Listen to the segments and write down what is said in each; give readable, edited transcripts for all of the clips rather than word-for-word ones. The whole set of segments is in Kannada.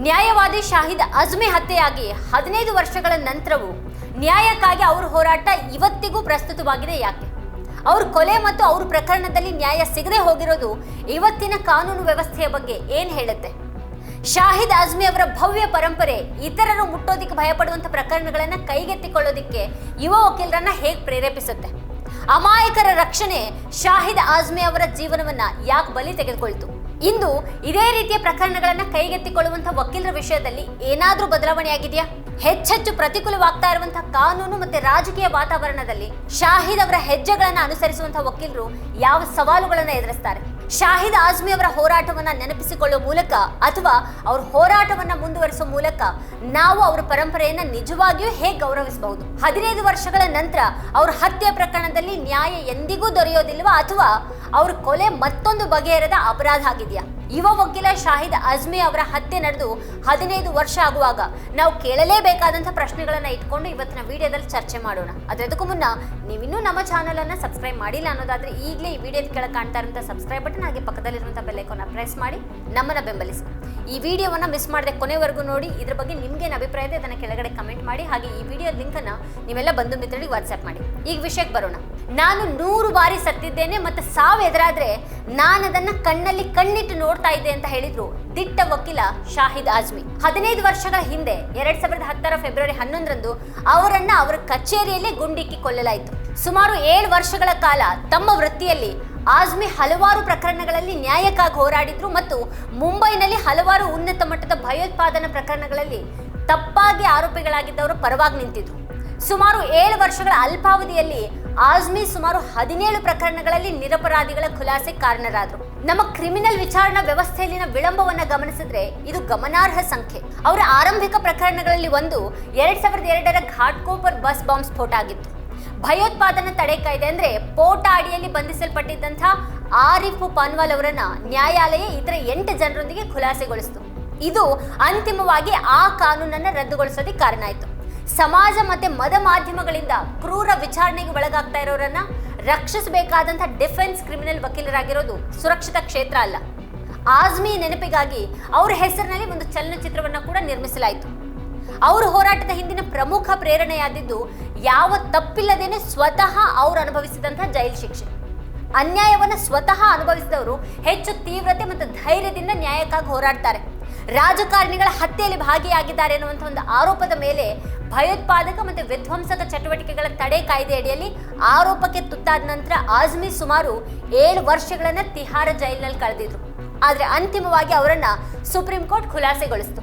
ನ್ಯಾಯವಾದಿ ಶಾಹಿದ್ ಅಜ್ಮಿ ಹತ್ಯೆಯಾಗಿ 15 ವರ್ಷಗಳ ನಂತರವೂ ನ್ಯಾಯಕ್ಕಾಗಿ ಅವರ ಹೋರಾಟ ಇವತ್ತಿಗೂ ಪ್ರಸ್ತುತವಾಗಿದೆ. ಯಾಕೆ ಅವ್ರ ಕೊಲೆ ಮತ್ತು ಅವ್ರ ಪ್ರಕರಣದಲ್ಲಿ ನ್ಯಾಯ ಸಿಗದೆ ಹೋಗಿರೋದು ಇವತ್ತಿನ ಕಾನೂನು ವ್ಯವಸ್ಥೆಯ ಬಗ್ಗೆ ಏನ್ ಹೇಳುತ್ತೆ? ಶಾಹಿದ್ ಅಜ್ಮಿ ಅವರ ಭವ್ಯ ಪರಂಪರೆ ಇತರರು ಮುಟ್ಟೋದಿಕ್ಕೆ ಭಯಪಡುವಂತ ಪ್ರಕರಣಗಳನ್ನ ಕೈಗೆತ್ತಿಕೊಳ್ಳೋದಿಕ್ಕೆ ಯುವ ವಕೀಲರನ್ನ ಹೇಗೆ ಪ್ರೇರೇಪಿಸುತ್ತೆ? ಅಮಾಯಕರ ರಕ್ಷಣೆ ಶಾಹಿದ್ ಅಜ್ಮಿ ಅವರ ಜೀವನವನ್ನ ಯಾಕೆ ಬಲಿ ತೆಗೆದುಕೊಳ್ತು? ಇಂದು ಇದೇ ರೀತಿಯ ಪ್ರಕರಣಗಳನ್ನ ಕೈಗೆತ್ತಿಕೊಳ್ಳುವಂತಹ ವಕೀಲರ ವಿಷಯದಲ್ಲಿ ಏನಾದ್ರೂ ಬದಲಾವಣೆ ಆಗಿದೆಯಾ? ಹೆಚ್ಚೆಚ್ಚು ಪ್ರತಿಕೂಲವಾಗ್ತಾ ಇರುವಂತಹ ಕಾನೂನು ಮತ್ತೆ ರಾಜಕೀಯ ವಾತಾವರಣದಲ್ಲಿ ಶಾಹಿದ್ ಅವರ ಹೆಜ್ಜೆಗಳನ್ನ ಅನುಸರಿಸುವಂತಹ ವಕೀಲರು ಯಾವ ಸವಾಲುಗಳನ್ನ ಎದುರಿಸ್ತಾರೆ? ಶಾಹಿದ್ ಅಜ್ಮಿ ಅವರ ಹೋರಾಟವನ್ನ ನೆನಪಿಸಿಕೊಳ್ಳುವ ಮೂಲಕ ಅಥವಾ ಅವ್ರ ಹೋರಾಟವನ್ನ ಮುಂದುವರಿಸುವ ಮೂಲಕ ನಾವು ಅವರ ಪರಂಪರೆಯನ್ನ ನಿಜವಾಗಿಯೂ ಹೇಗೆ ಗೌರವಿಸಬಹುದು? 15 ವರ್ಷಗಳ ನಂತರ ಅವ್ರ ಹತ್ಯೆ ಪ್ರಕರಣದಲ್ಲಿ ನ್ಯಾಯ ಎಂದಿಗೂ ದೊರೆಯೋದಿಲ್ವಾ ಅಥವಾ ಅವ್ರ ಕೊಲೆ ಮತ್ತೊಂದು ಬಗೆಹರದ ಅಪರಾಧ ಆಗಿದೆಯಾ? ಯುವ ವಕೀಲ ಶಾಹಿದ್ ಅಜ್ಮಿ ಅವರ ಹತ್ಯೆ ನಡೆದು 15 ವರ್ಷ ಆಗುವಾಗ ನಾವು ಕೇಳಲೇಬೇಕಾದಂತಹ ಪ್ರಶ್ನೆಗಳನ್ನ ಇಟ್ಕೊಂಡು ಇವತ್ತಿನ ವಿಡಿಯೋದಲ್ಲಿ ಚರ್ಚೆ ಮಾಡೋಣ. ಅದಕ್ಕೂ ಮುನ್ನ ನೀವಿನ್ನೂ ನಮ್ಮ ಚಾನಲ್ ಅನ್ನ ಸಬ್ಸ್ಕ್ರೈಬ್ ಮಾಡಿಲ್ಲ ಅನ್ನೋದಾದ್ರೆ ಈಗಲೇ ಈ ವಿಡಿಯೋದ ಕೆಳಗೆ ಕಾಣ್ತಾ ಇರುವಂತಹ ಸಬ್ಸ್ಕ್ರೈಬ್ ಬಟನ್ ಹಾಗೆ ಪಕ್ಕದಲ್ಲಿರುವಂತಹ ಬೆಲ್ ಐಕಾನ್ ಪ್ರೆಸ್ ಮಾಡಿ ನಮ್ಮನ್ನ ಬೆಂಬಲಿಸಿ. ಈ ವಿಡಿಯೋವನ್ನ ಮಿಸ್ ಮಾಡದೆ ಕೊನೆವರೆಗೂ ನೋಡಿ. ಇದ್ರ ಬಗ್ಗೆ ನಿಮ್ಗೇನು ಅಭಿಪ್ರಾಯ ಇದೆ ಅದನ್ನ ಕೆಳಗಡೆ ಕಮೆಂಟ್ ಮಾಡಿ. ಹಾಗೆ ಈ ವಿಡಿಯೋ ಲಿಂಕ್ ಅನ್ನ ನೀವೆಲ್ಲ ಬಂಧು ಮಿತ್ರರಿಗೆ ವಾಟ್ಸ್ಆಪ್ ಮಾಡಿ. ಈಗ ವಿಷಯಕ್ಕೆ ಬರೋಣ. ನಾನು 100 ಬಾರಿ ಸತ್ತಿದ್ದೇನೆ ಮತ್ತೆ ಸಾವು ಎದುರಾದ್ರೆ ನಾನು ಅದನ್ನ ಕಣ್ಣಲ್ಲಿ ಕಣ್ಣಿಟ್ಟು ನೋಡ್ತಾ ಇದ್ದೆ ಅಂತ ಹೇಳಿದ್ರು ದಿಟ್ಟ ವಕೀಲ ಶಾಹಿದ್ ಅಜ್ಮಿ. 15 ವರ್ಷಗಳ ಹಿಂದೆ 2010 ಫೆಬ್ರವರಿ 11ರಂದು ಅವರನ್ನ ಅವರ ಕಚೇರಿಯಲ್ಲೇ ಗುಂಡಿಕ್ಕಿ ಕೊಲ್ಲಲಾಯಿತು. ಸುಮಾರು 7 ವರ್ಷಗಳ ಕಾಲ ತಮ್ಮ ವೃತ್ತಿಯಲ್ಲಿ ಅಜ್ಮಿ ಹಲವಾರು ಪ್ರಕರಣಗಳಲ್ಲಿ ನ್ಯಾಯಕ್ಕಾಗಿ ಹೋರಾಡಿದ್ರು ಮತ್ತು ಮುಂಬೈನಲ್ಲಿ ಹಲವಾರು ಉನ್ನತ ಮಟ್ಟದ ಭಯೋತ್ಪಾದನಾ ಪ್ರಕರಣಗಳಲ್ಲಿ ತಪ್ಪಾಗಿ ಆರೋಪಿಗಳಾಗಿದ್ದವರು ಪರವಾಗಿ ನಿಂತಿದ್ರು. ಸುಮಾರು 7 ವರ್ಷಗಳ ಅಲ್ಪಾವಧಿಯಲ್ಲಿ ಅಜ್ಮಿ ಸುಮಾರು 17 ಪ್ರಕರಣಗಳಲ್ಲಿ ನಿರಪರಾಧಿಗಳ ಖುಲಾಸೆಗೆ ಕಾರಣರಾದ್ರು. ನಮ್ಮ ಕ್ರಿಮಿನಲ್ ವಿಚಾರಣಾ ವ್ಯವಸ್ಥೆಯಲ್ಲಿನ ವಿಳಂಬವನ್ನ ಗಮನಿಸಿದ್ರೆ ಇದು ಗಮನಾರ್ಹ ಸಂಖ್ಯೆ. ಅವರ ಆರಂಭಿಕ ಪ್ರಕರಣಗಳಲ್ಲಿ ಒಂದು 2002ರ ಘಾಟ್ಕೋಪರ್ ಬಸ್ ಬಾಂಬ್ ಸ್ಫೋಟ ಆಗಿತ್ತು. ಭಯೋತ್ಪಾದನಾ ತಡೆ ಕಾಯ್ದೆ ಅಂದ್ರೆ ಪೋಟಾ ಅಡಿಯಲ್ಲಿ ಬಂಧಿಸಲ್ಪಟ್ಟಿದ್ದಂಥ ಆರಿಫ್ ಪನ್ವಾಲ್ ಅವರನ್ನ ನ್ಯಾಯಾಲಯ ಇತರ 8 ಜನರೊಂದಿಗೆ ಖುಲಾಸೆಗೊಳಿಸಿತು. ಇದು ಅಂತಿಮವಾಗಿ ಆ ಕಾನೂನನ್ನ ರದ್ದುಗೊಳಿಸೋದಕ್ಕೆ ಕಾರಣ ಆಯಿತು. ಸಮಾಜ ಮತ್ತೆ ಮತ ಮಾಧ್ಯಮಗಳಿಂದ ಕ್ರೂರ ವಿಚಾರಣೆಗೆ ಒಳಗಾಗ್ತಾ ಇರೋರನ್ನ ರಕ್ಷಿಸಬೇಕಾದಂತಹ ಡಿಫೆನ್ಸ್ ಕ್ರಿಮಿನಲ್ ವಕೀಲರಾಗಿರೋದು ಸುರಕ್ಷಿತ ಕ್ಷೇತ್ರ ಅಲ್ಲ. ಅಜ್ಮಿ ನೆನಪಿಗಾಗಿ ಅವರ ಹೆಸರಿನಲ್ಲಿ ಒಂದು ಚಲನಚಿತ್ರವನ್ನ ಕೂಡ ನಿರ್ಮಿಸಲಾಯಿತು. ಅವ್ರ ಹೋರಾಟದ ಹಿಂದಿನ ಪ್ರಮುಖ ಪ್ರೇರಣೆಯಾದಿದ್ದು ಯಾವ ತಪ್ಪಿಲ್ಲದೇನೆ ಸ್ವತಃ ಅವ್ರು ಅನುಭವಿಸಿದಂತಹ ಜೈಲು ಶಿಕ್ಷೆ. ಅನ್ಯಾಯವನ್ನ ಸ್ವತಃ ಅನುಭವಿಸಿದವರು ಹೆಚ್ಚು ತೀವ್ರತೆ ಮತ್ತು ಧೈರ್ಯದಿಂದ ನ್ಯಾಯಕ್ಕಾಗಿ ಹೋರಾಡ್ತಾರೆ. ರಾಜಕಾರಣಿಗಳ ಹತ್ಯೆಯಲ್ಲಿ ಭಾಗಿಯಾಗಿದ್ದಾರೆ ಎನ್ನುವಂತಹ ಒಂದು ಆರೋಪದ ಮೇಲೆ ಭಯೋತ್ಪಾದಕ ಮತ್ತು ವಿಧ್ವಂಸಕ ಚಟುವಟಿಕೆಗಳ ತಡೆ ಕಾಯ್ದೆ ಅಡಿಯಲ್ಲಿ ಆರೋಪಕ್ಕೆ ತುತ್ತಾದ ನಂತರ ಅಜ್ಮಿ ಸುಮಾರು 7 ವರ್ಷಗಳನ್ನ ತಿಹಾರ ಜೈಲಿನಲ್ಲಿ ಕಳೆದಿದ್ರು. ಆದ್ರೆ ಅಂತಿಮವಾಗಿ ಅವರನ್ನ ಸುಪ್ರೀಂ ಕೋರ್ಟ್ ಖುಲಾಸೆಗೊಳಿಸಿತು.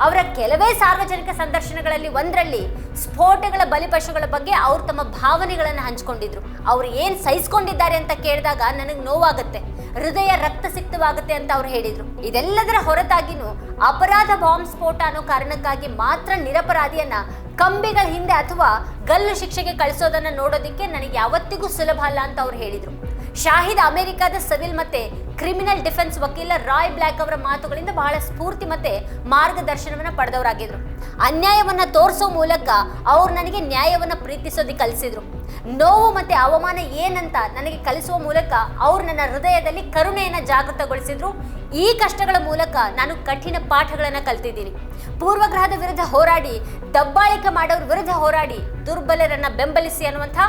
ಅವರ ಕೆಲವೇ ಸಾರ್ವಜನಿಕ ಸಂದರ್ಶನಗಳಲ್ಲಿ ಒಂದರಲ್ಲಿ ಸ್ಫೋಟಗಳ ಬಲಿಪಶುಗಳ ಬಗ್ಗೆ ಅವರು ತಮ್ಮ ಭಾವನೆಗಳನ್ನು ಹಂಚಿಕೊಂಡಿದ್ರು. ಅವ್ರು ಏನ್ ಸಹಿಸ್ಕೊಂಡಿದ್ದಾರೆ ಅಂತ ಕೇಳಿದಾಗ ನನಗೆ ನೋವಾಗುತ್ತೆ, ಹೃದಯ ರಕ್ತಸಿಕ್ತವಾಗುತ್ತೆ ಅಂತ ಅವ್ರು ಹೇಳಿದ್ರು. ಇದೆಲ್ಲದರ ಹೊರತಾಗಿನೂ ಅಪರಾಧ ಬಾಂಬ್ ಸ್ಫೋಟ ಅನ್ನೋ ಕಾರಣಕ್ಕಾಗಿ ಮಾತ್ರ ನಿರಪರಾಧಿಯನ್ನ ಕಂಬಿಗಳ ಹಿಂದೆ ಅಥವಾ ಗಲ್ಲು ಶಿಕ್ಷೆಗೆ ಕಳಿಸೋದನ್ನ ನೋಡೋದಿಕ್ಕೆ ನನಗೆ ಯಾವತ್ತಿಗೂ ಸುಲಭ ಅಲ್ಲ ಅಂತ ಅವ್ರು ಹೇಳಿದ್ರು. ಶಾಹಿದ್ ಅಮೆರಿಕಾದ ಸಿವಿಲ್ ಮತ್ತೆ ಕ್ರಿಮಿನಲ್ ಡಿಫೆನ್ಸ್ ವಕೀಲ ರಾಯ್ ಬ್ಲಾಕ್ ಅವರ ಮಾತುಗಳಿಂದ ಬಹಳ ಸ್ಫೂರ್ತಿ ಮತ್ತೆ ಮಾರ್ಗದರ್ಶನವನ್ನ ಪಡೆದವರಾಗಿದ್ರು. ಅನ್ಯಾಯವನ್ನ ತೋರಿಸೋ ಮೂಲಕ ಅವ್ರು ನನಗೆ ನ್ಯಾಯವನ್ನ ಪ್ರೀತಿಸೋದಕ್ಕೆ ಕಲಿಸಿದ್ರು. ನೋವು ಮತ್ತೆ ಅವಮಾನ ಏನಂತ ನನಗೆ ಕಲಿಸುವ ಮೂಲಕ ಅವ್ರು ನನ್ನ ಹೃದಯದಲ್ಲಿ ಕರುಣೆಯನ್ನ ಜಾಗೃತಗೊಳಿಸಿದ್ರು. ಈ ಕಷ್ಟಗಳ ಮೂಲಕ ನಾನು ಕಠಿಣ ಪಾಠಗಳನ್ನ ಕಲ್ತಿದ್ದೀನಿ. ಪೂರ್ವಗ್ರಹದ ವಿರುದ್ಧ ಹೋರಾಡಿ, ದಬ್ಬಾಳಿಕೆ ಮಾಡೋರ ವಿರುದ್ಧ ಹೋರಾಡಿ, ದುರ್ಬಲರನ್ನ ಬೆಂಬಲಿಸಿ ಅನ್ನುವಂಥ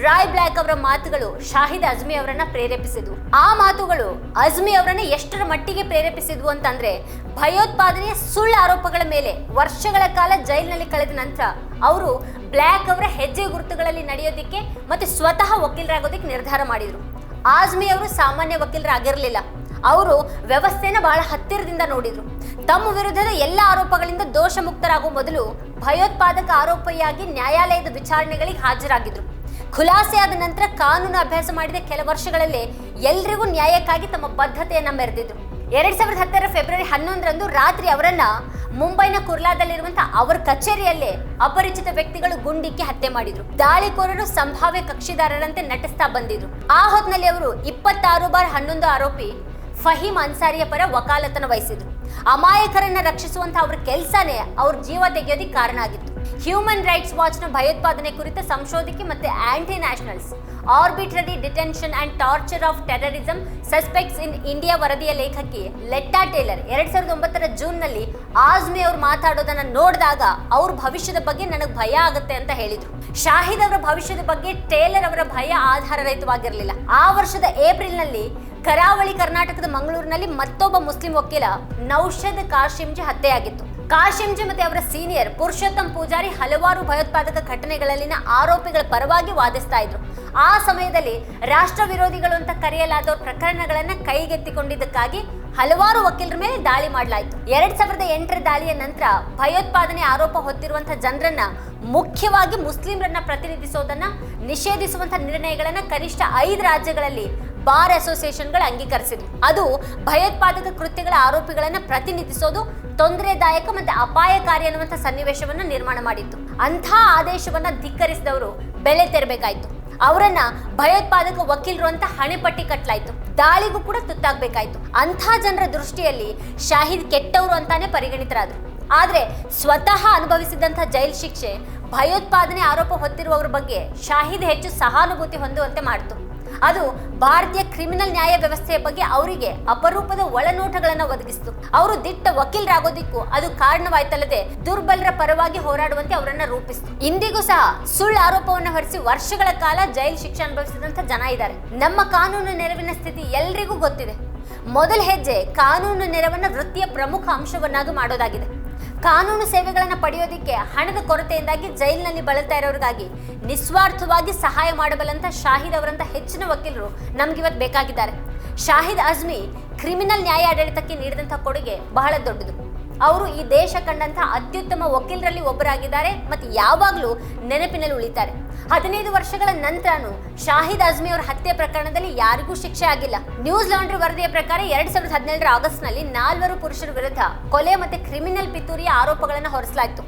ರಾಯ್ ಬ್ಲಾಕ್ ಅವರ ಮಾತುಗಳು ಶಾಹಿದ್ ಅಜ್ಮಿ ಅವರನ್ನ ಪ್ರೇರೇಪಿಸಿದ್ವು. ಆ ಮಾತುಗಳು ಅಜ್ಮಿ ಅವರನ್ನ ಎಷ್ಟರ ಮಟ್ಟಿಗೆ ಪ್ರೇರೇಪಿಸಿದ್ವು ಅಂತಂದ್ರೆ ಭಯೋತ್ಪಾದನೆಯ ಸುಳ್ಳು ಆರೋಪಗಳ ಮೇಲೆ ವರ್ಷಗಳ ಕಾಲ ಜೈಲಿನಲ್ಲಿ ಕಳೆದ ನಂತರ ಅವರು ಬ್ಲಾಕ್ ಅವರ ಹೆಜ್ಜೆ ಗುರುತುಗಳಲ್ಲಿ ನಡೆಯೋದಿಕ್ಕೆ ಮತ್ತೆ ಸ್ವತಃ ವಕೀಲರಾಗೋದಿಕ್ಕೆ ನಿರ್ಧಾರ ಮಾಡಿದ್ರು. ಅಜ್ಮಿ ಅವರು ಸಾಮಾನ್ಯ ವಕೀಲರಾಗಿರಲಿಲ್ಲ. ಅವರು ವ್ಯವಸ್ಥೆನ ಬಹಳ ಹತ್ತಿರದಿಂದ ನೋಡಿದ್ರು. ತಮ್ಮ ವಿರುದ್ಧದ ಎಲ್ಲ ಆರೋಪಗಳಿಂದ ದೋಷ ಮುಕ್ತರಾಗುವ ಮೊದಲು ಭಯೋತ್ಪಾದಕ ಆರೋಪಿಯಾಗಿ ನ್ಯಾಯಾಲಯದ ವಿಚಾರಣೆಗಳಿಗೆ ಹಾಜರಾಗಿದ್ರು. ಖುಲಾಸೆಯಾದ ನಂತರ ಕಾನೂನು ಅಭ್ಯಾಸ ಮಾಡಿದ ಕೆಲ ವರ್ಷಗಳಲ್ಲೇ ಎಲ್ರಿಗೂ ನ್ಯಾಯಕ್ಕಾಗಿ ತಮ್ಮ ಬದ್ಧತೆಯನ್ನ ಮೆರೆದಿದ್ರು. 2010 ಫೆಬ್ರವರಿ 11ರಂದು ರಾತ್ರಿ ಅವರನ್ನ ಮುಂಬೈನ ಕುರ್ಲಾದಲ್ಲಿರುವಂತಹ ಅವರ ಕಚೇರಿಯಲ್ಲೇ ಅಪರಿಚಿತ ವ್ಯಕ್ತಿಗಳು ಗುಂಡಿಕ್ಕಿ ಹತ್ಯೆ ಮಾಡಿದ್ರು. ದಾಳಿಕೋರರು ಸಂಭಾವ್ಯ ಕಕ್ಷಿದಾರರಂತೆ ನಟಿಸ್ತಾ ಬಂದಿದ್ರು. ಆ ಹೊತ್ತಿನಲ್ಲಿ ಅವರು 26/11 ಆರೋಪಿ ಫಹೀಮ್ ಅನ್ಸಾರಿಯ ಪರ ವಕಾಲತನ ವಹಿಸಿದ್ರು. ಅಮಾಯಕರನ್ನ ರಕ್ಷಿಸುವಂತಹ ಅವ್ರ ಕೆಲಸನೇ ಅವ್ರ ಜೀವ ತೆಗೆಯೋದಿಕ್ಕೆ ಕಾರಣ ಆಗಿತ್ತು. ಹ್ಯೂಮನ್ ರೈಟ್ಸ್ ವಾಚ್ನ ಭಯೋತ್ಪಾದನೆ ಕುರಿತ ಸಂಶೋಧಕಿ ಮತ್ತೆ aunty nationals arbitrary detention and torture of terrorism suspects in India ವರದಿಯ ಲೇಖಕಿ ಲೆಟ್ಟಾ ಟೇಲರ್ 2009 ಜೂನ್ನಲ್ಲಿ ಆಜ್ಮಿ ಅವರು ಮಾತಾಡೋದನ್ನ ನೋಡಿದಾಗ ಅವ್ರ ಭವಿಷ್ಯದ ಬಗ್ಗೆ ನನಗೆ ಭಯ ಆಗುತ್ತೆ ಅಂತ ಹೇಳಿದ್ರು. ಶಾಹಿದ್ ಅವರ ಭವಿಷ್ಯದ ಬಗ್ಗೆ ಟೇಲರ್ ಅವರ ಭಯ ಆಧಾರರಹಿತವಾಗಿರಲಿಲ್ಲ. ಆ ವರ್ಷದ ಏಪ್ರಿಲ್ನಲ್ಲಿ ಕರಾವಳಿ ಕರ್ನಾಟಕದ ಮಂಗಳೂರಿನಲ್ಲಿ ಮತ್ತೊಬ್ಬ ಮುಸ್ಲಿಂ ವಕೀಲ ನೌಷದ್ ಕಾಶಿಂಜಿ ಹತ್ಯೆಯಾಗಿತ್ತು. ಕಾಶಿಂಜಿ ಮತ್ತೆ ಅವರ ಸೀನಿಯರ್ ಪುರುಷೋತ್ತಮ್ ಪೂಜಾರಿ ಹಲವಾರು ಭಯೋತ್ಪಾದಕ ಘಟನೆಗಳಲ್ಲಿನ ಆರೋಪಿಗಳ ಪರವಾಗಿ ವಾದಿಸ್ತಾ ಇದ್ರು. ಆ ಸಮಯದಲ್ಲಿ ರಾಷ್ಟ್ರ ವಿರೋಧಿಗಳು ಅಂತ ಕರೆಯಲಾದವ್ರ ಪ್ರಕರಣಗಳನ್ನ ಕೈಗೆತ್ತಿಕೊಂಡಿದ್ದಕ್ಕಾಗಿ ಹಲವಾರು ವಕೀಲರ ಮೇಲೆ ದಾಳಿ ಮಾಡಲಾಯಿತು. 2008 ದಾಳಿಯ ನಂತರ ಭಯೋತ್ಪಾದನೆ ಆರೋಪ ಹೊತ್ತಿರುವಂತಹ ಜನರನ್ನ, ಮುಖ್ಯವಾಗಿ ಮುಸ್ಲಿಮರನ್ನ ಪ್ರತಿನಿಧಿಸೋದನ್ನ ನಿಷೇಧಿಸುವಂತಹ ನಿರ್ಣಯಗಳನ್ನ ಕನಿಷ್ಠ 5 ರಾಜ್ಯಗಳಲ್ಲಿ ಬಾರ್ ಅಸೋಸಿಯೇಷನ್ಗಳು ಅಂಗೀಕರಿಸಿದ್ವು. ಅದು ಭಯೋತ್ಪಾದಕ ಕೃತ್ಯಗಳ ಆರೋಪಿಗಳನ್ನ ಪ್ರತಿನಿಧಿಸೋದು ತೊಂದರೆದಾಯಕ ಮತ್ತೆ ಅಪಾಯಕಾರಿ ಅನ್ನುವಂಥ ಸನ್ನಿವೇಶವನ್ನ ನಿರ್ಮಾಣ ಮಾಡಿತ್ತು. ಅಂಥ ಆದೇಶವನ್ನ ಧಿಕ್ಕರಿಸಿದವರು ಬೆಲೆ ತೆರಬೇಕಾಯ್ತು. ಅವರನ್ನ ಭಯೋತ್ಪಾದಕ ವಕೀಲರು ಅಂತ ಹಣೆಪಟ್ಟಿ ಕಟ್ಟಲಾಯ್ತು. ದಾಳಿಗೂ ಕೂಡ ತುತ್ತಾಗಬೇಕಾಯ್ತು. ಅಂಥ ಜನರ ದೃಷ್ಟಿಯಲ್ಲಿ ಶಾಹಿದ್ ಕೆಟ್ಟವರು ಅಂತಾನೆ ಪರಿಗಣಿತರಾದ್ರು. ಆದ್ರೆ ಸ್ವತಃ ಅನುಭವಿಸಿದಂಥ ಜೈಲು ಶಿಕ್ಷೆ ಭಯೋತ್ಪಾದನೆ ಆರೋಪ ಹೊತ್ತಿರುವವರ ಬಗ್ಗೆ ಶಾಹಿದ್ ಹೆಚ್ಚು ಸಹಾನುಭೂತಿ ಹೊಂದುವಂತೆ ಮಾಡಿತು. ಅದು ಭಾರತೀಯ ಕ್ರಿಮಿನಲ್ ನ್ಯಾಯ ವ್ಯವಸ್ಥೆಯ ಬಗ್ಗೆ ಅವರಿಗೆ ಅಪರೂಪದ ಒಳನೋಟಗಳನ್ನು ಒದಗಿಸಿತು. ಅವರು ದಿಟ್ಟ ವಕೀಲರಾಗೋದಿಕ್ಕೂ ಅದು ಕಾರಣವಾಯ್ತಲ್ಲದೆ ದುರ್ಬಲರ ಪರವಾಗಿ ಹೋರಾಡುವಂತೆ ಅವರನ್ನ ರೂಪಿಸಿತು. ಇಂದಿಗೂ ಸಹ ಸುಳ್ಳು ಆರೋಪವನ್ನು ಹೊರಿಸಿ ವರ್ಷಗಳ ಕಾಲ ಜೈಲು ಶಿಕ್ಷೆ ಅನುಭವಿಸಿದಂತ ಜನ ಇದ್ದಾರೆ. ನಮ್ಮ ಕಾನೂನು ನೆರವಿನ ಸ್ಥಿತಿ ಎಲ್ರಿಗೂ ಗೊತ್ತಿದೆ. ಮೊದಲ ಹೆಜ್ಜೆ ಕಾನೂನು ನೆರವನ್ನ ವೃತ್ತಿಯ ಪ್ರಮುಖ ಅಂಶವನ್ನಾಗಿ ಮಾಡೋದಾಗಿದೆ. ಕಾನೂನು ಸೇವೆಗಳನ್ನು ಪಡೆಯೋದಿಕ್ಕೆ ಹಣದ ಕೊರತೆಯಿಂದಾಗಿ ಜೈಲಿನಲ್ಲಿ ಬಳಲ್ತಾ ಇರೋರಿಗಾಗಿ ನಿಸ್ವಾರ್ಥವಾಗಿ ಸಹಾಯ ಮಾಡಬಲ್ಲಂತ ಶಾಹಿದ್ ಅವರಂತ ಹೆಚ್ಚಿನ ವಕೀಲರು ನಮ್ಗಿವತ್ತು ಬೇಕಾಗಿದ್ದಾರೆ. ಶಾಹಿದ್ ಅಜ್ಮಿ ಕ್ರಿಮಿನಲ್ ನ್ಯಾಯಾಡಳಿತಕ್ಕೆ ನೀಡಿದಂಥ ಕೊಡುಗೆ ಬಹಳ ದೊಡ್ಡದು. ಅವರು ಈ ದೇಶ ಕಂಡಂಥ ಅತ್ಯುತ್ತಮ ವಕೀಲರಲ್ಲಿ ಒಬ್ಬರಾಗಿದ್ದಾರೆ ಮತ್ತು ಯಾವಾಗಲೂ ನೆನಪಿನಲ್ಲಿ ಉಳಿತಾರೆ. 15 ವರ್ಷಗಳ ನಂತರನೂ ಶಾಹಿದ್ ಅಜ್ಮಿ ಅವರ ಹತ್ಯೆ ಪ್ರಕರಣದಲ್ಲಿ ಯಾರಿಗೂ ಶಿಕ್ಷೆ ಆಗಿಲ್ಲ. ನ್ಯೂಸ್ ಲಾಂಡ್ರಿ ವರದಿಯ ಪ್ರಕಾರ 2017 ಆಗಸ್ಟ್ನಲ್ಲಿ 4 ಪುರುಷರ ವಿರುದ್ಧ ಕೊಲೆ ಮತ್ತು ಕ್ರಿಮಿನಲ್ ಪಿತೂರಿಯ ಆರೋಪಗಳನ್ನು ಹೊರಿಸಲಾಯಿತು.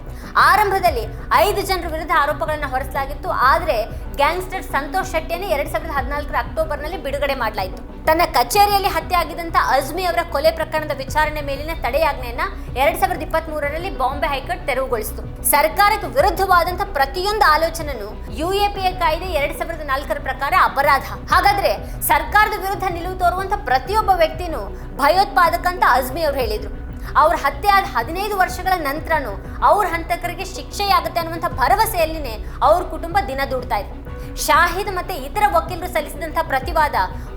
ಆರಂಭದಲ್ಲಿ 5 ಜನರ ವಿರುದ್ಧ ಆರೋಪಗಳನ್ನು ಹೊರಿಸಲಾಗಿತ್ತು. ಆದರೆ ಗ್ಯಾಂಗ್ಸ್ಟರ್ ಸಂತೋಷ್ ಶೆಟ್ಟಿಯನ್ನು 2014 ಅಕ್ಟೋಬರ್ನಲ್ಲಿ ಬಿಡುಗಡೆ ಮಾಡಲಾಯಿತು. ತನ್ನ ಕಚೇರಿಯಲ್ಲಿ ಹತ್ಯೆ ಆಗಿದ್ದಂಥ ಅಜ್ಮಿ ಅವರ ಕೊಲೆ ಪ್ರಕರಣದ ವಿಚಾರಣೆ ಮೇಲಿನ ತಡೆಯಾಜ್ಞೆಯನ್ನ 2023ರಲ್ಲಿ ಬಾಂಬೆ ಹೈಕೋರ್ಟ್ ತೆರವುಗೊಳಿಸಿತು. ಸರ್ಕಾರಕ್ಕೆ ವಿರುದ್ಧವಾದಂಥ ಪ್ರತಿಯೊಂದು ಆಲೋಚನೆಯೂ UAPA ಕಾಯ್ದೆ 2004 ಪ್ರಕಾರ ಅಪರಾಧ. ಹಾಗಾದ್ರೆ ಸರ್ಕಾರದ ವಿರುದ್ಧ ನಿಲುವು ತೋರುವಂತ ಪ್ರತಿಯೊಬ್ಬ ವ್ಯಕ್ತಿನೂ ಭಯೋತ್ಪಾದಕ ಅಂತ ಅಜ್ಮಿ ಅವರು ಹೇಳಿದ್ರು. ಅವ್ರ ಹತ್ಯೆ ಆದ 15 ವರ್ಷಗಳ ನಂತರನೂ ಅವ್ರ ಹಂತಕರಿಗೆ ಶಿಕ್ಷೆಯಾಗುತ್ತೆ ಅನ್ನುವಂಥ ಭರವಸೆಯಲ್ಲಿನೇ ಅವ್ರ ಕುಟುಂಬ ದಿನ ದುಡ್ತಾ ಇದೆ. ಶಾಹಿದ್ ಮತ್ತೆ ಇತರ ವಕೀಲರು ಸಲ್ಲಿಸಿದಂಥ ಪ್ರತಿವಾದ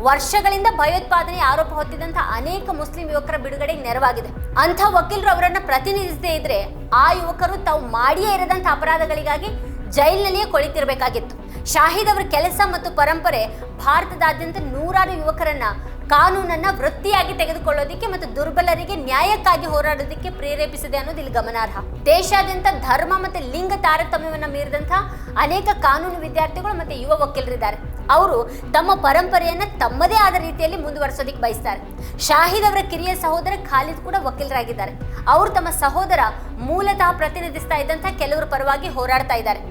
ವರ್ಷಗಳಿಂದ ಭಯೋತ್ಪಾದನೆ ಆರೋಪ ಹೊತ್ತಿದಂಥ ಅನೇಕ ಮುಸ್ಲಿಂ ಯುವಕರ ಬಿಡುಗಡೆಗೆ ನೆರವಾಗಿದೆ. ಅಂಥ ವಕೀಲರು ಅವರನ್ನ ಪ್ರತಿನಿಧಿಸದೇ ಇದ್ರೆ ಆ ಯುವಕರು ತಾವು ಮಾಡಿಯೇ ಇರದಂಥ ಅಪರಾಧಗಳಿಗಾಗಿ ಜೈಲಿನಲ್ಲಿಯೇ ಕೊಳಿತಿರ್ಬೇಕಾಗಿತ್ತು. ಶಾಹಿದ್ ಅವರ ಕೆಲಸ ಮತ್ತು ಪರಂಪರೆ ಭಾರತದಾದ್ಯಂತ ನೂರಾರು ಯುವಕರನ್ನ ಕಾನೂನನ್ನ ವೃತ್ತಿಯಾಗಿ ತೆಗೆದುಕೊಳ್ಳೋದಿಕ್ಕೆ ಮತ್ತು ದುರ್ಬಲರಿಗೆ ನ್ಯಾಯಕ್ಕಾಗಿ ಹೋರಾಡೋದಕ್ಕೆ ಪ್ರೇರೇಪಿಸಿದೆ ಅನ್ನೋದು ಇಲ್ಲಿ ಗಮನಾರ್ಹ. ದೇಶಾದ್ಯಂತ ಧರ್ಮ ಮತ್ತು ಲಿಂಗ ತಾರತಮ್ಯವನ್ನ ಮೀರಿದಂಥ ಅನೇಕ ಕಾನೂನು ವಿದ್ಯಾರ್ಥಿಗಳು ಮತ್ತು ಯುವ ವಕೀಲರಿದ್ದಾರೆ. ಅವರು ತಮ್ಮ ಪರಂಪರೆಯನ್ನ ತಮ್ಮದೇ ಆದ ರೀತಿಯಲ್ಲಿ ಮುಂದುವರಿಸೋದಿಕ್ಕೆ ಬಯಸ್ತಾರೆ. ಶಾಹಿದ್ ಅವರ ಕಿರಿಯ ಸಹೋದರ ಖಾಲಿದ್ ಕೂಡ ವಕೀಲರಾಗಿದ್ದಾರೆ. ಅವರು ತಮ್ಮ ಸಹೋದರ ಮೂಲತಃ ಪ್ರತಿನಿಧಿಸ್ತಾ ಇದ್ದಂಥ ಕೆಲವರ ಪರವಾಗಿ ಹೋರಾಡ್ತಾ ಇದ್ದಾರೆ.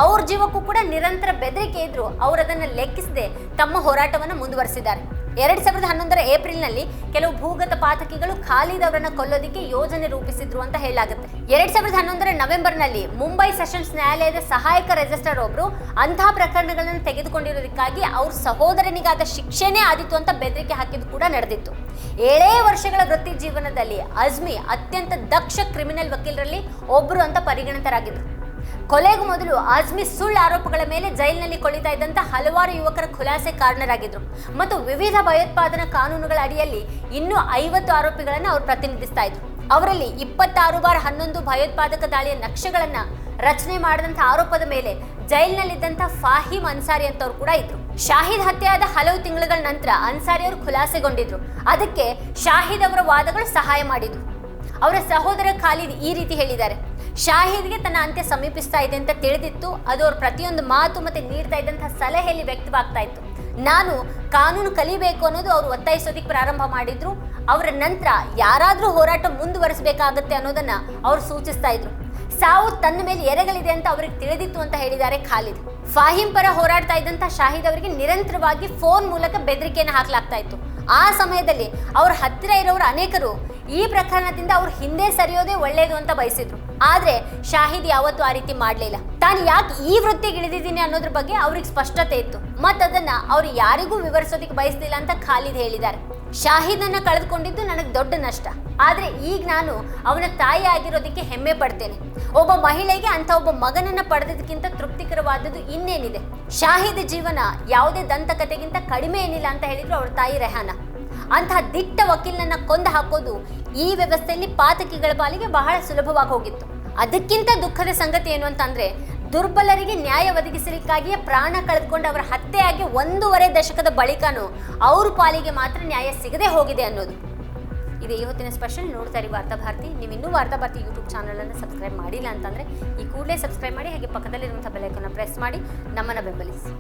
ಅವ್ರ ಜೀವಕ್ಕೂ ಕೂಡ ನಿರಂತರ ಬೆದರಿಕೆ ಇದ್ರು ಅವರು ಅದನ್ನು ಲೆಕ್ಕಿಸದೆ ತಮ್ಮ ಹೋರಾಟವನ್ನು ಮುಂದುವರಿಸಿದ್ದಾರೆ. 2011 ಏಪ್ರಿಲ್ನಲ್ಲಿ ಕೆಲವು ಭೂಗತ ಪಾತಕಿಗಳು ಖಾಲಿದ್ ಅವರನ್ನ ಕೊಲ್ಲೋದಿಕ್ಕೆ ಯೋಜನೆ ರೂಪಿಸಿದ್ರು ಅಂತ ಹೇಳಲಾಗುತ್ತೆ. 2011 ನವೆಂಬರ್ನಲ್ಲಿ ಮುಂಬೈ ಸೆಷನ್ಸ್ ನ್ಯಾಯಾಲಯದ ಸಹಾಯಕ ರಿಜಿಸ್ಟ್ರಾರ್ ಒಬ್ರು ಅಂತಹ ಪ್ರಕರಣಗಳನ್ನು ತೆಗೆದುಕೊಂಡಿರೋದಕ್ಕಾಗಿ ಅವ್ರ ಸಹೋದರನಿಗಾದ ಶಿಕ್ಷೆನೇ ಆದಿತ್ತು ಅಂತ ಬೆದರಿಕೆ ಹಾಕಿದ್ದು ಕೂಡ ನಡೆದಿತ್ತು. 7 ವರ್ಷಗಳ ವೃತ್ತಿ ಜೀವನದಲ್ಲಿ ಅಜ್ಮಿ ಅತ್ಯಂತ ದಕ್ಷ ಕ್ರಿಮಿನಲ್ ವಕೀಲರಲ್ಲಿ ಒಬ್ರು ಅಂತ ಪರಿಗಣಿತರಾಗಿದ್ರು. ಕೊಲೆಗೂ ಮೊದಲು ಅಜ್ಮಿ ಸುಳ್ಳು ಆರೋಪಗಳ ಮೇಲೆ ಜೈಲಿನಲ್ಲಿ ಕೊಳಿತಾ ಇದ್ದಂಥ ಹಲವಾರು ಯುವಕರ ಖುಲಾಸೆ ಕಾರಣರಾಗಿದ್ರು ಮತ್ತು ವಿವಿಧ ಭಯೋತ್ಪಾದನಾ ಕಾನೂನುಗಳ ಅಡಿಯಲ್ಲಿ ಇನ್ನೂ 50 ಆರೋಪಿಗಳನ್ನು ಅವರು ಪ್ರತಿನಿಧಿಸ್ತಾ ಇದ್ರು. ಅವರಲ್ಲಿ 26/11 ಭಯೋತ್ಪಾದಕ ದಾಳಿಯ ನಕ್ಷೆಗಳನ್ನ ರಚನೆ ಮಾಡಿದಂಥ ಆರೋಪದ ಮೇಲೆ ಜೈಲಿನಲ್ಲಿದ್ದಂಥ ಫಾಹಿಮ್ ಅನ್ಸಾರಿ ಅಂತವ್ರು ಕೂಡ ಇದ್ರು. ಶಾಹಿದ್ ಹತ್ಯೆಯಾದ ಹಲವು ತಿಂಗಳ ನಂತರ ಅನ್ಸಾರಿ ಅವರು ಖುಲಾಸೆಗೊಂಡಿದ್ರು. ಅದಕ್ಕೆ ಶಾಹಿದ್ ಅವರ ವಾದಗಳು ಸಹಾಯ ಮಾಡಿದ್ರು. ಅವರ ಸಹೋದರ ಖಾಲಿದ್ ಈ ರೀತಿ ಹೇಳಿದ್ದಾರೆ: ಶಾಹಿದ್ಗೆ ತನ್ನ ಅಂತ್ಯ ಸಮೀಪಿಸ್ತಾ ಇದೆ ಅಂತ ತಿಳಿದಿತ್ತು. ಅದು ಅವ್ರ ಪ್ರತಿಯೊಂದು ಮಾತು ಮತ್ತೆ ನೀಡ್ತಾ ಇದ್ದಂತಹ ಸಲಹೆಯಲ್ಲಿ ವ್ಯಕ್ತವಾಗ್ತಾ ಇತ್ತು. ನಾನು ಕಾನೂನು ಕಲಿಬೇಕು ಅನ್ನೋದು ಅವರು ಒತ್ತಾಯಿಸೋದಿಕ್ಕೆ ಪ್ರಾರಂಭ ಮಾಡಿದ್ರು. ಅವರ ನಂತರ ಯಾರಾದ್ರೂ ಹೋರಾಟ ಮುಂದುವರಿಸಬೇಕಾಗತ್ತೆ ಅನ್ನೋದನ್ನ ಅವ್ರು ಸೂಚಿಸ್ತಾ ಇದ್ರು. ಸಾವು ತನ್ನ ಮೇಲೆ ಎರೆಗಳಿದೆ ಅಂತ ಅವ್ರಿಗೆ ತಿಳಿದಿತ್ತು ಅಂತ ಹೇಳಿದ್ದಾರೆ ಖಾಲಿದ್. ಫಾಹಿಮ್ ಪರ ಹೋರಾಡ್ತಾ ಇದ್ದಂಥ ಶಾಹಿದ್ ಅವರಿಗೆ ನಿರಂತರವಾಗಿ ಫೋನ್ ಮೂಲಕ ಬೆದರಿಕೆಯನ್ನು ಹಾಕಲಾಗ್ತಾ ಇತ್ತು. ಆ ಸಮಯದಲ್ಲಿ ಅವ್ರ ಹತ್ತಿರ ಇರೋರು ಅನೇಕರು ಈ ಪ್ರಕರಣದಿಂದ ಅವ್ರು ಹಿಂದೆ ಸರಿಯೋದೇ ಒಳ್ಳೇದು ಅಂತ ಬಯಸಿದ್ರು. ಆದ್ರೆ ಶಾಹಿದ್ ಯಾವತ್ತೂ ಆ ರೀತಿ ಮಾಡ್ಲಿಲ್ಲ. ತಾನು ಯಾಕೆ ಈ ವೃತ್ತಿಗೆ ಇಳಿದಿದ್ದೀನಿ ಅನ್ನೋದ್ರ ಬಗ್ಗೆ ಅವ್ರಿಗೆ ಸ್ಪಷ್ಟತೆ ಇತ್ತು. ಮತ್ತದನ್ನ ಅವ್ರು ಯಾರಿಗೂ ವಿವರಿಸೋದಕ್ಕೆ ಬಯಸ್ಲಿಲ್ಲ ಅಂತ ಖಾಲಿದ್ ಹೇಳಿದ್ದಾರೆ. ಶಾಹಿದನ್ನ ಕಳೆದುಕೊಂಡಿದ್ದು ನನಗೆ ದೊಡ್ಡ ನಷ್ಟ. ಆದ್ರೆ ಈಗ ನಾನು ಅವನ ತಾಯಿ ಆಗಿರೋದಕ್ಕೆ ಹೆಮ್ಮೆ ಪಡ್ತೇನೆ. ಒಬ್ಬ ಮಹಿಳೆಗೆ ಅಂತ ಒಬ್ಬ ಮಗನನ್ನ ಪಡೆದದಕ್ಕಿಂತ ತೃಪ್ತಿಕರವಾದದ್ದು ಇನ್ನೇನಿದೆ. ಶಾಹಿದ್ ಜೀವನ ಯಾವುದೇ ದಂತಕಥೆಗಿಂತ ಕಡಿಮೆ ಏನಿಲ್ಲ ಅಂತ ಹೇಳಿದ್ರು ಅವ್ರ ತಾಯಿ ರೆಹಾನಾ. ಅಂತಹ ದಿಟ್ಟ ವಕೀಲನನ್ನ ಕೊಂದು ಹಾಕೋದು ಈ ವ್ಯವಸ್ಥೆಯಲ್ಲಿ ಪಾತಕಿಗಳ ಪಾಲಿಗೆ ಬಹಳ ಸುಲಭವಾಗಿ ಹೋಗಿತ್ತು. ಅದಕ್ಕಿಂತ ದುಃಖದ ಸಂಗತಿ ಏನು ಅಂತಂದ್ರೆ, ದುರ್ಬಲರಿಗೆ ನ್ಯಾಯ ಒದಗಿಸಲಿಕ್ಕಾಗಿಯೇ ಪ್ರಾಣ ಕಳೆದುಕೊಂಡು ಅವರ ಹತ್ಯೆಯಾಗಿ 1.5 ದಶಕದ ಬಳಿಕನೂ ಅವ್ರ ಪಾಲಿಗೆ ಮಾತ್ರ ನ್ಯಾಯ ಸಿಗದೆ ಹೋಗಿದೆ ಅನ್ನೋದು. ಇದು ಇವತ್ತಿನ ಸ್ಪೆಷಲ್. ನೋಡ್ತಾ ಇರಿ ವಾರ್ತಾಭಾರತಿ. ನೀವು ಇನ್ನೂ ವಾರ್ತಾಭಾರತಿ ಯೂಟ್ಯೂಬ್ ಚಾನಲನ್ನು ಸಬ್ಸ್ಕ್ರೈಬ್ ಮಾಡಿಲ್ಲ ಅಂತಂದರೆ ಈ ಕೂಡಲೇ ಸಬ್ಸ್ಕ್ರೈಬ್ ಮಾಡಿ, ಹಾಗೆ ಪಕ್ಕದಲ್ಲಿರುವಂಥ ಬೆಲ್ ಐಕಾನ್ನ ಪ್ರೆಸ್ ಮಾಡಿ ನಮ್ಮನ್ನು ಬೆಂಬಲಿಸಿ.